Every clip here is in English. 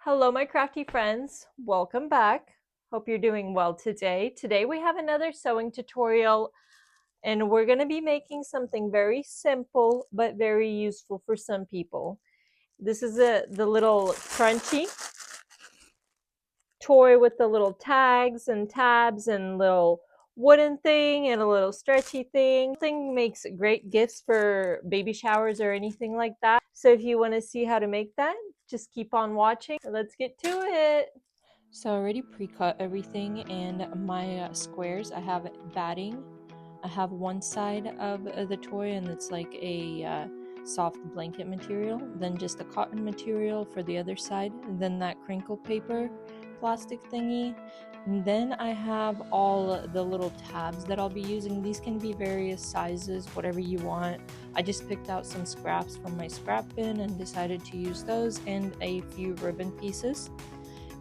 Hello, my crafty friends. Welcome back. Hope you're doing well today. Today we have another sewing tutorial and we're going to be making something very simple but very useful for some people. This is the little crunchy toy with the little tags and tabs and little wooden thing and a little stretchy thing. Thing makes great gifts for baby showers or anything like that. So if you want to see how to make that, just keep on watching. Let's get to it. So I already pre-cut everything, and my squares, I have batting. I have one side of the toy and it's like a soft blanket material, then just a cotton material for the other side, and then that crinkle paper plastic thingy. And then I have all the little tabs that I'll be using. These can be various sizes, whatever you want. I just picked out some scraps from my scrap bin and decided to use those and a few ribbon pieces.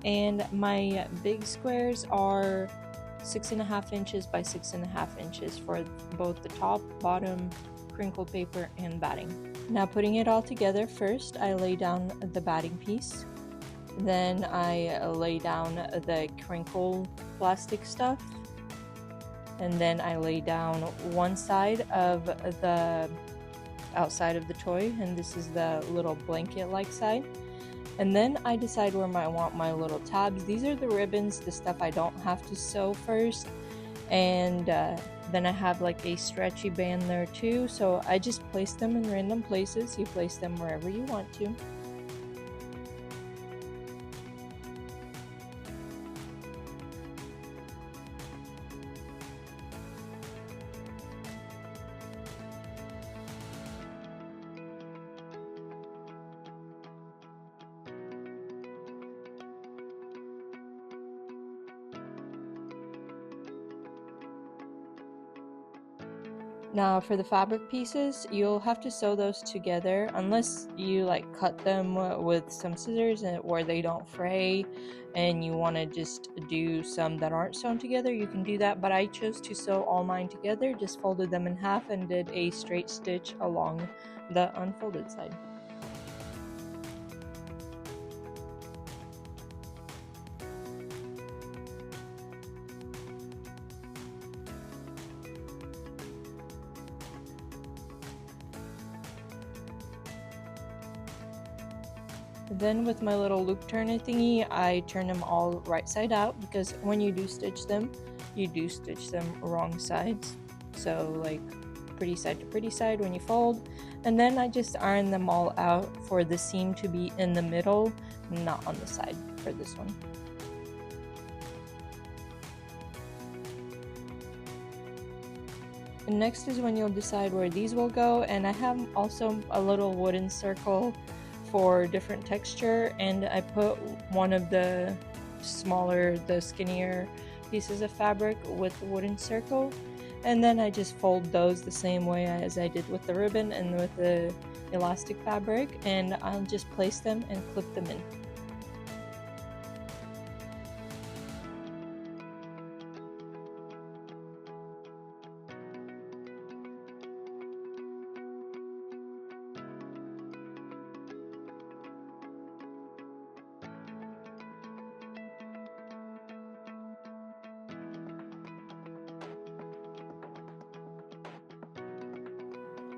And my big squares are 6.5 inches by 6.5 inches for both the top, bottom, crinkle paper, and batting. Now putting it all together, first I lay down the batting piece, then I lay down the crinkle plastic stuff, and then I lay down one side of the outside of the toy, and this is the little blanket like side. And then I decide where I want my little tabs. These are the ribbons, the stuff I don't have to sew first. And then I have like a stretchy band there too. So I just place them in random places. You place them wherever you want to. Now for the fabric pieces, you'll have to sew those together unless you like cut them with some scissors where they don't fray and you want to just do some that aren't sewn together, you can do that, but I chose to sew all mine together, just folded them in half and did a straight stitch along the unfolded side. Then with my little loop turner thingy, I turn them all right side out because when you do stitch them wrong sides. So like pretty side to pretty side when you fold. And then I just iron them all out for the seam to be in the middle, not on the side for this one. And next is when you'll decide where these will go, and I have also a little wooden circle for different texture, and I put one of the skinnier pieces of fabric with the wooden circle, and then I just fold those the same way as I did with the ribbon and with the elastic fabric, and I'll just place them and clip them in.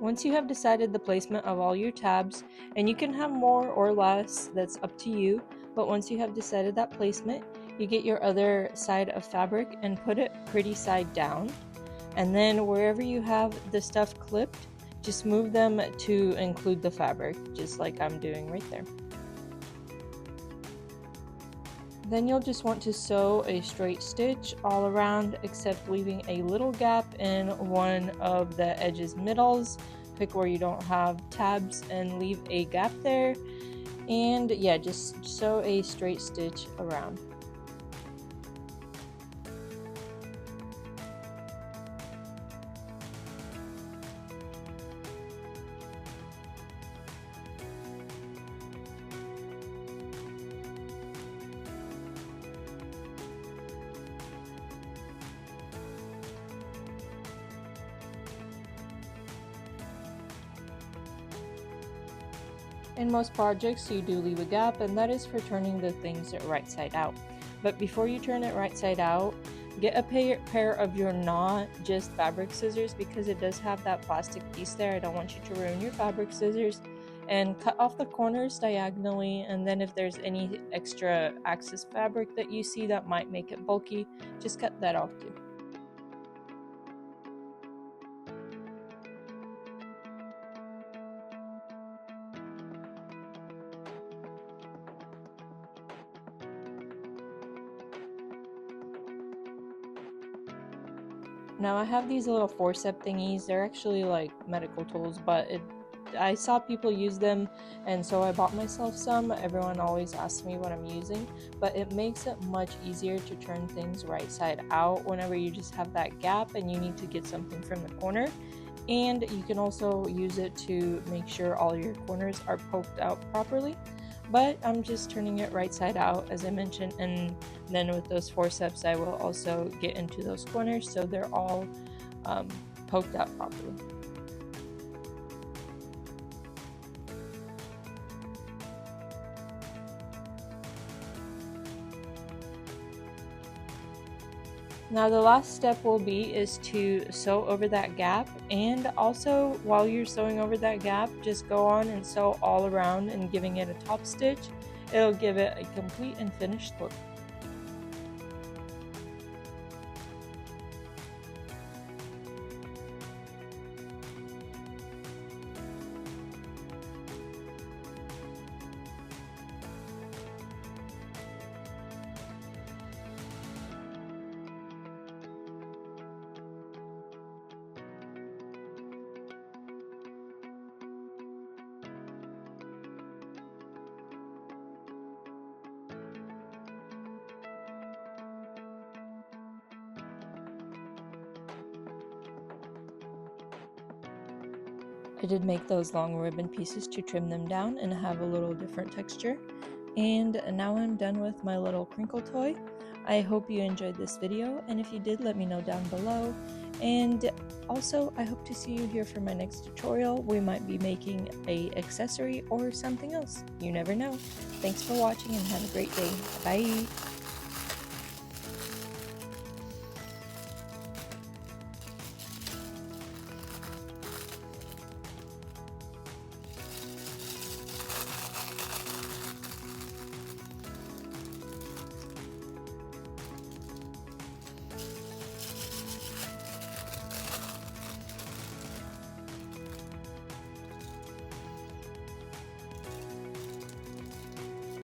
Once you have decided the placement of all your tabs, and you can have more or less, that's up to you, but once you have decided that placement, you get your other side of fabric and put it pretty side down. And then wherever you have the stuff clipped, just move them to include the fabric, just like I'm doing right there. Then you'll just want to sew a straight stitch all around except leaving a little gap in one of the edges middles. Pick where you don't have tabs and leave a gap there, and yeah, just sew a straight stitch around. In most projects, you do leave a gap, and that is for turning the things right side out. But before you turn it right side out, get a pair of your not just fabric scissors, because it does have that plastic piece there. I don't want you to ruin your fabric scissors. And cut off the corners diagonally, and then if there's any extra excess fabric that you see that might make it bulky, just cut that off too. Now I have these little forceps thingies. They're actually like medical tools, but I saw people use them, and so I bought myself some. Everyone always asks me what I'm using, but it makes it much easier to turn things right side out whenever you just have that gap and you need to get something from the corner. And you can also use it to make sure all your corners are poked out properly. But I'm just turning it right side out, as I mentioned, and then with those forceps I will also get into those corners so they're all poked out properly. Now the last step will be is to sew over that gap, and also while you're sewing over that gap, just go on and sew all around and giving it a top stitch. It'll give it a complete and finished look. I did make those long ribbon pieces to trim them down and have a little different texture. And now I'm done with my little crinkle toy. I hope you enjoyed this video, and if you did, let me know down below. And also, I hope to see you here for my next tutorial. We might be making an accessory or something else. You never know. Thanks for watching and have a great day. Bye!